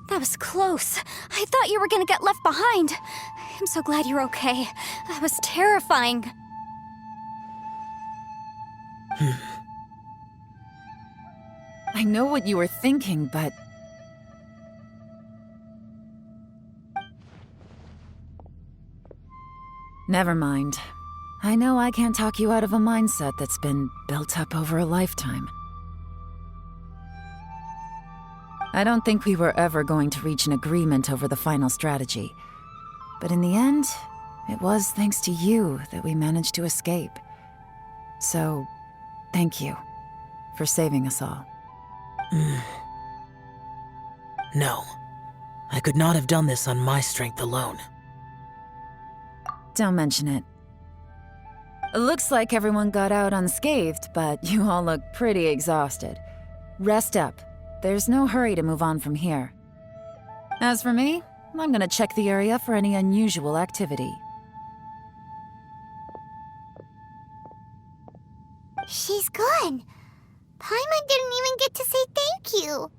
That was close. I thought you were gonna get left behind. I'm so glad you're okay. That was terrifying. I know what you were thinking, but... Never mind. I know I can't talk you out of a mindset that's been built up over a lifetime. I don't think we were ever going to reach an agreement over the final strategy. But in the end, it was thanks to you that we managed to escape. So, thank you for saving us all. No. I could not have done this on my strength alone. Don't mention it. It looks like everyone got out unscathed, but you all look pretty exhausted. Rest up. There's no hurry to move on from here. As for me, I'm gonna check the area for any unusual activity. She's gone. Paimon didn't even get to say thank you.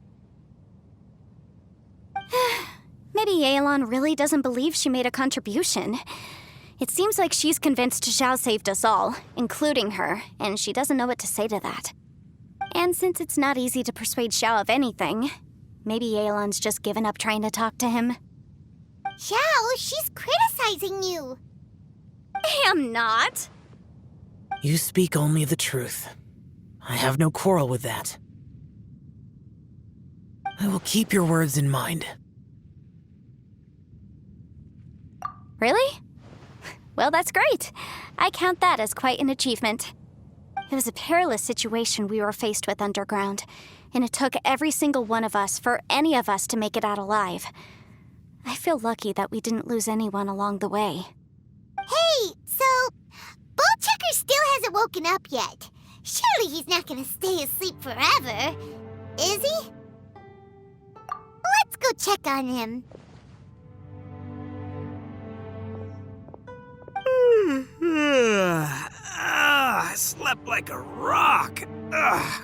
Maybe Yelan really doesn't believe she made a contribution. It seems like she's convinced Xiao saved us all, including her, and she doesn't know what to say to that. And since it's not easy to persuade Xiao of anything, maybe Yelan's just given up trying to talk to him. Xiao, she's criticizing you. I'm not. You speak only the truth. I have no quarrel with that. I will keep your words in mind. Really? Well, that's great. I count that as quite an achievement. It was a perilous situation we were faced with underground, and it took every single one of us for any of us to make it out alive. I feel lucky that we didn't lose anyone along the way. Hey, so Bullchecker still hasn't woken up yet. Surely he's not gonna stay asleep forever, is he? Let's go check on him. I slept like a rock.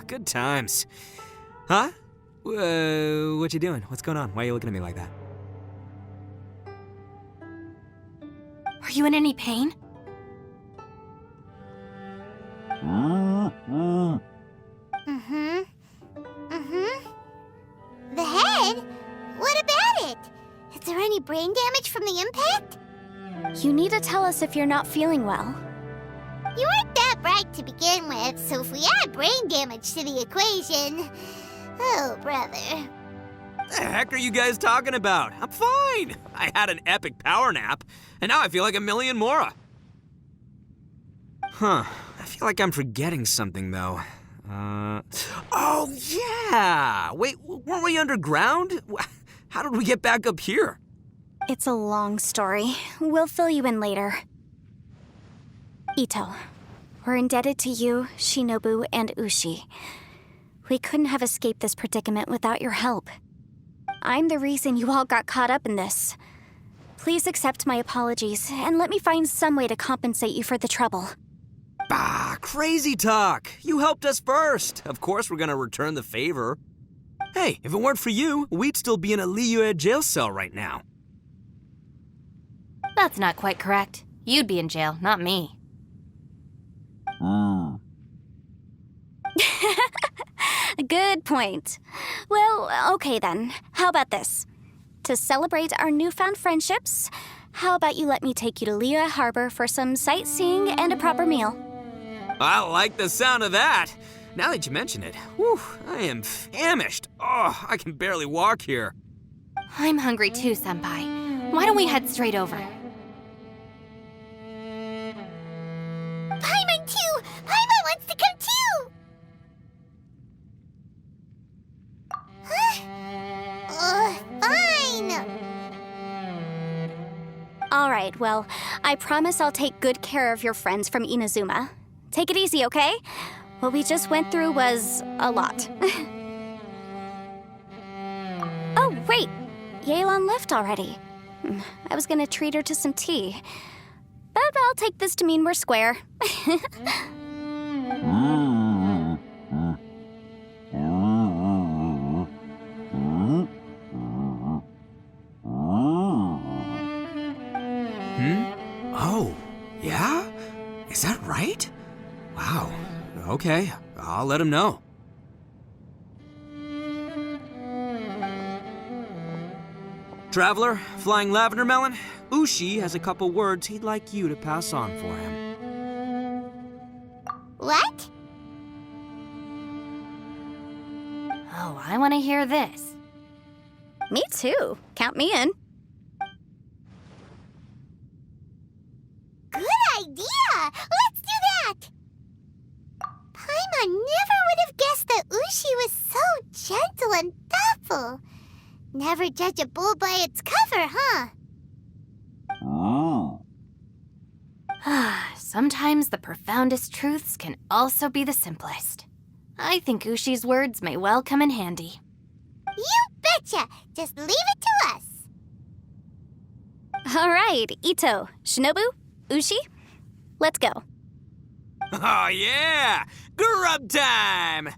Good times. Huh? What you doing? What's going on? Why are you looking at me like that? Are you in any pain? The head? What about it? Is there any brain damage from the impact? You need to tell us if you're not feeling well. You weren't that bright to begin with, so if we add brain damage to the equation... Oh, brother. The heck are you guys talking about? I'm fine. I had an epic power nap, and now I feel like a million more. Huh. I feel like I'm forgetting something, though. Oh, yeah! Wait, weren't we underground? How did we get back up here? It's a long story. We'll fill you in later. Ito, we're indebted to you, Shinobu, and Ushi. We couldn't have escaped this predicament without your help. I'm the reason you all got caught up in this. Please accept my apologies, and let me find some way to compensate you for the trouble. Bah, crazy talk. You helped us first. Of course we're gonna return the favor. Hey, if it weren't for you, we'd still be in a Liyue jail cell right now. That's not quite correct. You'd be in jail, not me. Good point. Well, okay then. How about this? To celebrate our newfound friendships, how about you let me take you to Liyue Harbor for some sightseeing and a proper meal? I like the sound of that. Now that you mention it, whew, I am famished. Oh, I can barely walk here. I'm hungry too, Senpai. Why don't we head straight over? Paimon too! Paimon wants to come too! Fine! All right, well, I promise I'll take good care of your friends from Inazuma. Take it easy, okay? What we just went through was a lot. Oh, wait! Yelan left already. I was gonna treat her to some tea. But I'll take this to mean we're square. Okay, I'll let him know. Traveler, Flying Lavender Melon, Ushi has a couple words he'd like you to pass on for him. What? Oh, I want to hear this. Me too. Count me in. Good idea! Let's do that! Paimon never would have guessed that Ushi was so gentle and thoughtful. Never judge a bull by its cover, huh? Sometimes the profoundest truths can also be the simplest. I think Ushi's words may well come in handy. You betcha! Just leave it to us. All right, Ito, Shinobu, Ushi, let's go. Oh yeah! Grub time!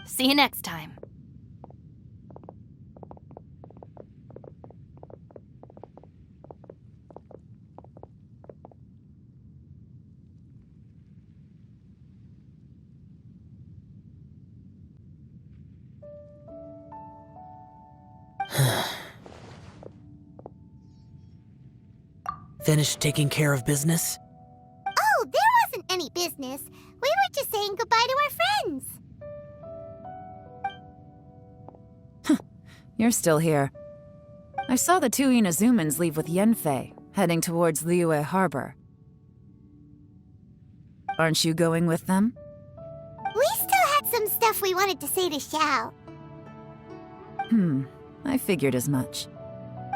See you next time. Finished taking care of business? Oh, there wasn't any business. We were just saying goodbye to our friends. You're still here. I saw the two Inazumans leave with Yenfei, heading towards Liyue Harbor. Aren't you going with them? We still had some stuff we wanted to say to Xiao. I figured as much.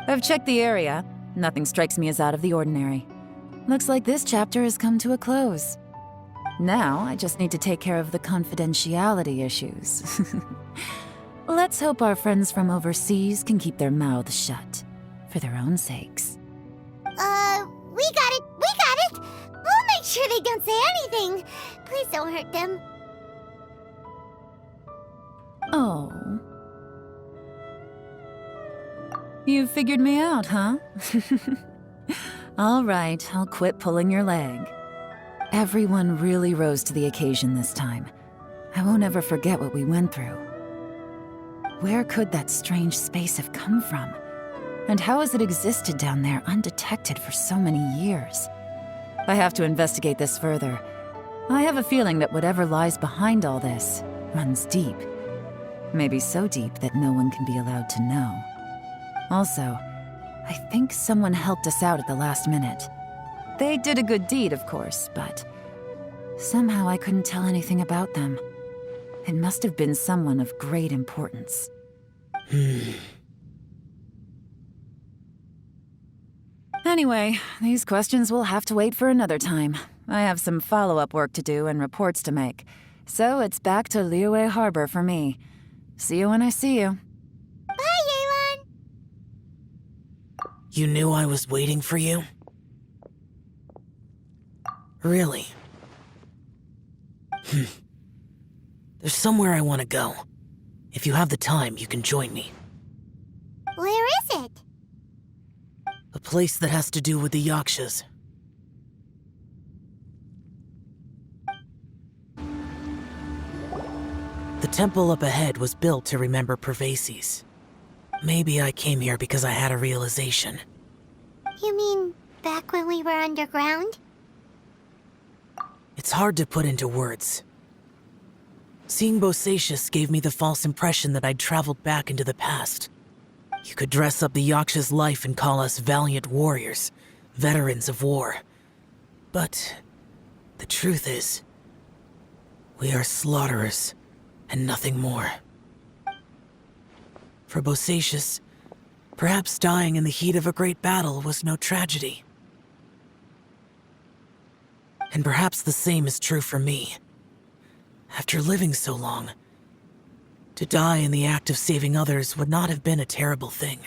I've checked the area. Nothing strikes me as out of the ordinary. Looks like this chapter has come to a close. Now, I just need to take care of the confidentiality issues. Let's hope our friends from overseas can keep their mouths shut, for their own sakes. We got it! We got it! We'll make sure they don't say anything. Please don't hurt them. Oh. You figured me out, huh? All right, I'll quit pulling your leg. Everyone really rose to the occasion this time. I won't ever forget what we went through. Where could that strange space have come from? And how has it existed down there undetected for so many years? I have to investigate this further. I have a feeling that whatever lies behind all this runs deep. Maybe so deep that no one can be allowed to know. Also, I think someone helped us out at the last minute. They did a good deed, of course, but somehow I couldn't tell anything about them. It must have been someone of great importance. Anyway, these questions will have to wait for another time. I have some follow-up work to do and reports to make. So it's back to Liyue Harbor for me. See you when I see you. Bye, Yelan! You knew I was waiting for you? Really? There's somewhere I want to go. If you have the time, you can join me. Where is it? A place that has to do with the Yakshas. The temple up ahead was built to remember Pervases. Maybe I came here because I had a realization. You mean back when we were underground? It's hard to put into words. Seeing Bosacius gave me the false impression that I'd traveled back into the past. You could dress up the Yaksha's life and call us valiant warriors, veterans of war. But the truth is, we are slaughterers and nothing more. For Bosacius, perhaps dying in the heat of a great battle was no tragedy. And perhaps the same is true for me. After living so long, to die in the act of saving others would not have been a terrible thing.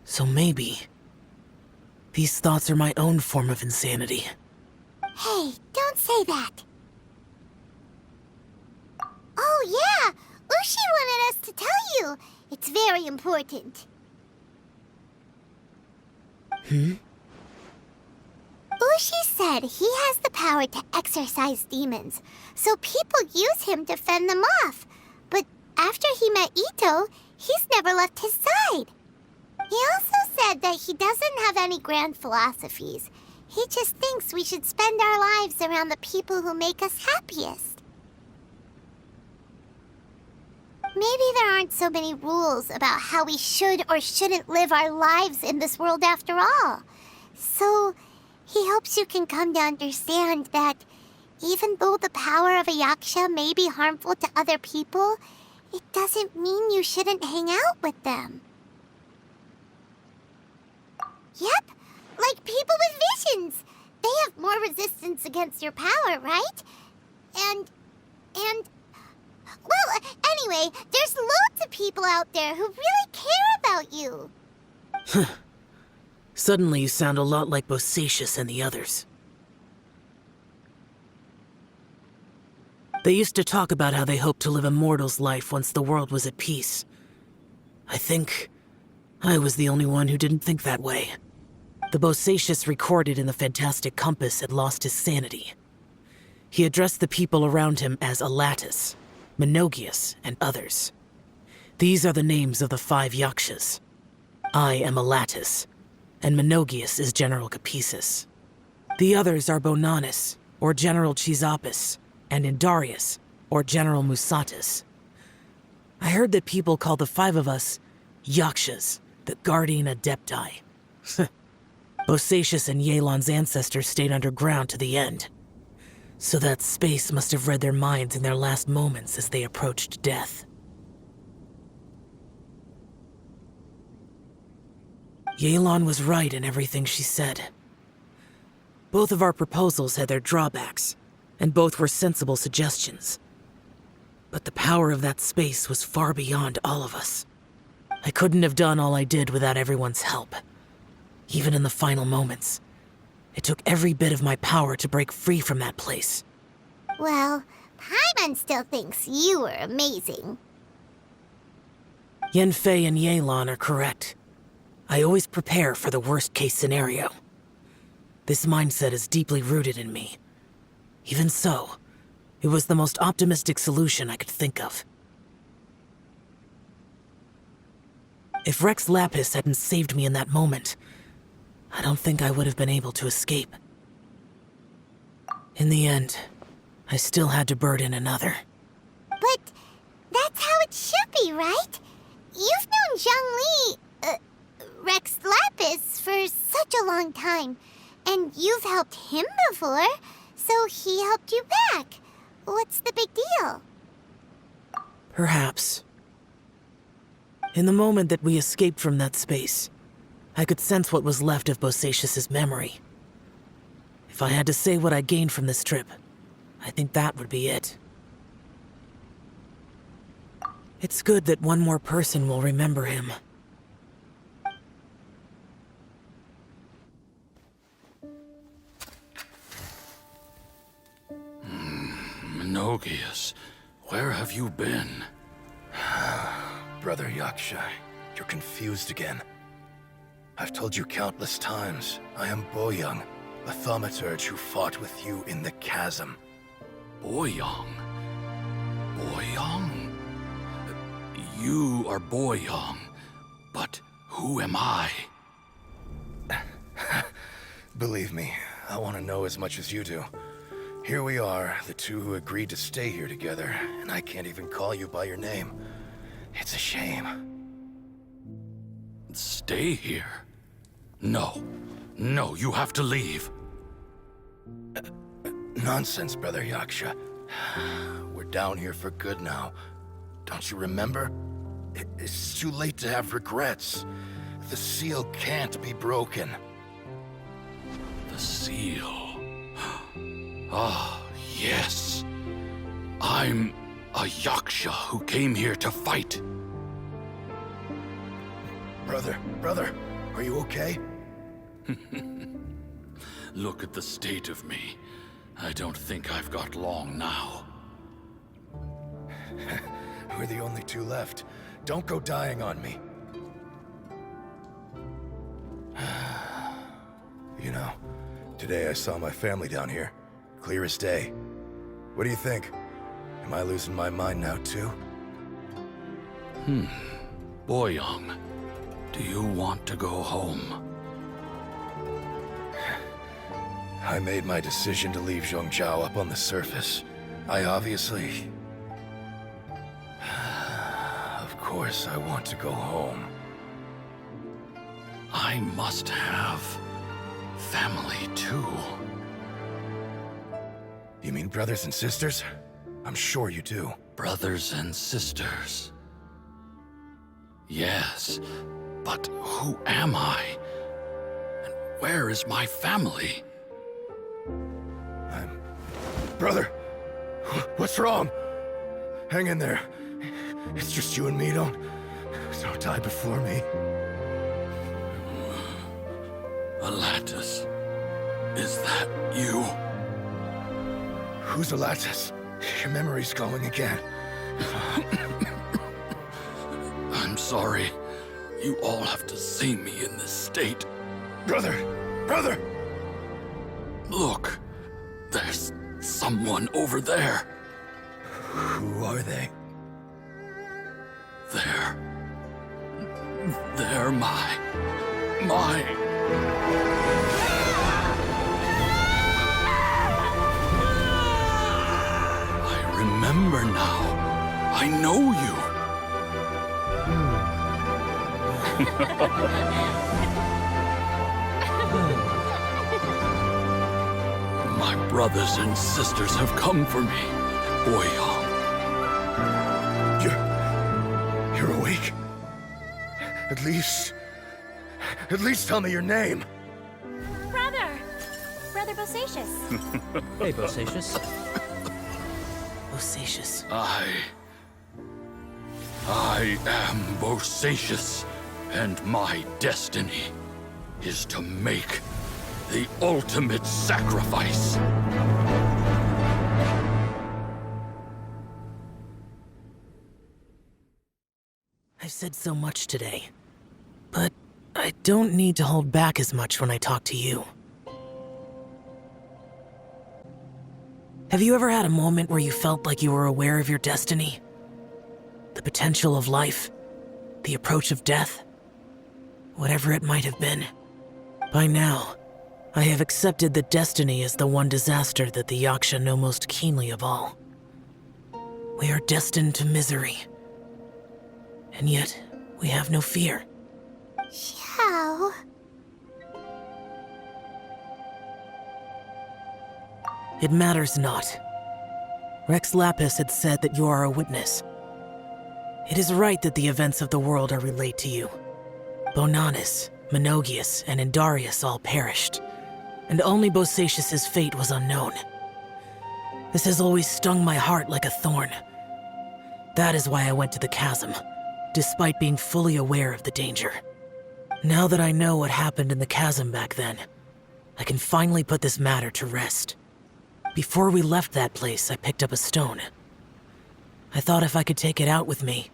So maybe these thoughts are my own form of insanity. Hey, don't say that. Oh yeah, Ushi wanted us to tell you. It's very important. Ushi said he has the power to exorcise demons, so people use him to fend them off. But after he met Ito, he's never left his side. He also said that he doesn't have any grand philosophies. He just thinks we should spend our lives around the people who make us happiest. Maybe there aren't so many rules about how we should or shouldn't live our lives in this world after all. So, he hopes you can come to understand that even though the power of a yaksha may be harmful to other people, it doesn't mean you shouldn't hang out with them. Yep, like people with visions. They have more resistance against your power, right? Well, anyway, there's loads of people out there who really care about you. Suddenly you sound a lot like Bosacius and the others. They used to talk about how they hoped to live a mortal's life once the world was at peace. I think I was the only one who didn't think that way. The Bosacius recorded in the Fantastic Compass had lost his sanity. He addressed the people around him as Alatus, Menogius, and others. These are the names of the 5 yakshas. I am Alatus, and Menogius is General Capisis. The others are Bonanis, or General Chisapis, and Indarius, or General Musatis. I heard that people call the 5 of us yakshas, the Guardian Adepti. Bosacius and Yelan's ancestors stayed underground to the end. So that space must have read their minds in their last moments as they approached death. Yelan was right in everything she said. Both of our proposals had their drawbacks, and both were sensible suggestions. But the power of that space was far beyond all of us. I couldn't have done all I did without everyone's help. Even in the final moments, it took every bit of my power to break free from that place. Well, Paimon still thinks you were amazing. Yanfei and Yelan are correct. I always prepare for the worst-case scenario. This mindset is deeply rooted in me. Even so, it was the most optimistic solution I could think of. If Rex Lapis hadn't saved me in that moment, I don't think I would have been able to escape. In the end, I still had to burden another. But that's how it should be, right? You've known Zhongli, Rex Lapis, for such a long time, and you've helped him before, so he helped you back. What's the big deal? Perhaps. In the moment that we escaped from that space, I could sense what was left of Bosacius's memory. If I had to say what I gained from this trip, I think that would be it. It's good that one more person will remember him. Menogius, where have you been? Brother Yaksha, you're confused again. I've told you countless times, I am Boyoung, the thaumaturge who fought with you in the chasm. Boyoung? Boyoung? You are Boyoung, but who am I? Believe me, I want to know as much as you do. Here we are, the two who agreed to stay here together, and I can't even call you by your name. It's a shame. Stay here? No. No, you have to leave. Nonsense, Brother Yaksha. We're down here for good now. Don't you remember? It's too late to have regrets. The seal can't be broken. The seal. Ah, yes. I'm a Yaksha who came here to fight. Brother, are you okay? Look at the state of me. I don't think I've got long now. We're the only two left. Don't go dying on me. You know, Today I saw my family down here. Clear as day. What do you think? Am I losing my mind now too? Boyoung, do you want to go home? I made my decision to leave Zhongzhou up on the surface. I obviously... Of course I want to go home. I must have family too. You mean brothers and sisters? I'm sure you do. Brothers and sisters. Yes, but who am I? And where is my family? Brother! What's wrong? Hang in there. It's just you and me, don't die before me. Alatus, is that you? Who's Alatus? Your memory's going again. I'm sorry. You all have to see me in this state. Brother! Brother! Look, there's someone over there. Who are they? They're my... I remember now. I know you. My brothers and sisters have come for me, Boyoung. You're awake? At least tell me your name. Brother Bosacious. Hey, Bosacious. Bosacious. I am Bosacious, and my destiny is to make the ultimate sacrifice. I've said so much today, but I don't need to hold back as much when I talk to you. Have you ever had a moment where you felt like you were aware of your destiny? The potential of life? The approach of death? Whatever it might have been. By now, I have accepted that destiny is the one disaster that the Yaksha know most keenly of all. We are destined to misery. And yet, we have no fear. Xiao. It matters not. Rex Lapis had said that you are a witness. It is right that the events of the world are relayed to you. Bonanis, Menogias, and Indarius all perished, and only Bosacious' fate was unknown. This has always stung my heart like a thorn. That is why I went to the chasm, despite being fully aware of the danger. Now that I know what happened in the chasm back then, I can finally put this matter to rest. Before we left that place, I picked up a stone. I thought if I could take it out with me,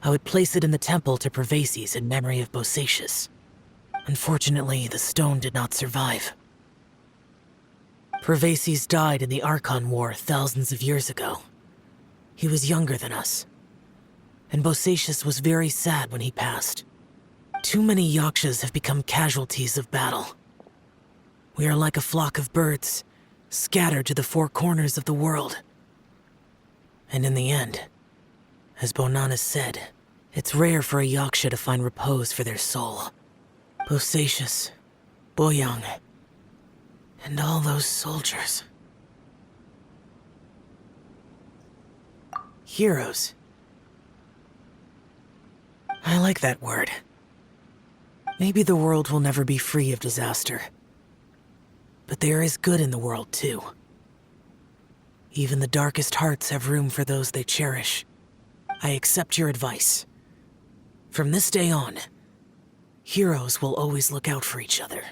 I would place it in the temple to Pervases in memory of Bosacious. Unfortunately, the stone did not survive. Pervases died in the Archon War thousands of years ago. He was younger than us, and Bosacious was very sad when he passed. Too many Yakshas have become casualties of battle. We are like a flock of birds, scattered to the four corners of the world. And in the end, as Bonanis said, it's rare for a Yaksha to find repose for their soul. Bosacious, Boyoung, and all those soldiers. Heroes. I like that word. Maybe the world will never be free of disaster. But there is good in the world, too. Even the darkest hearts have room for those they cherish. I accept your advice. From this day on, heroes will always look out for each other.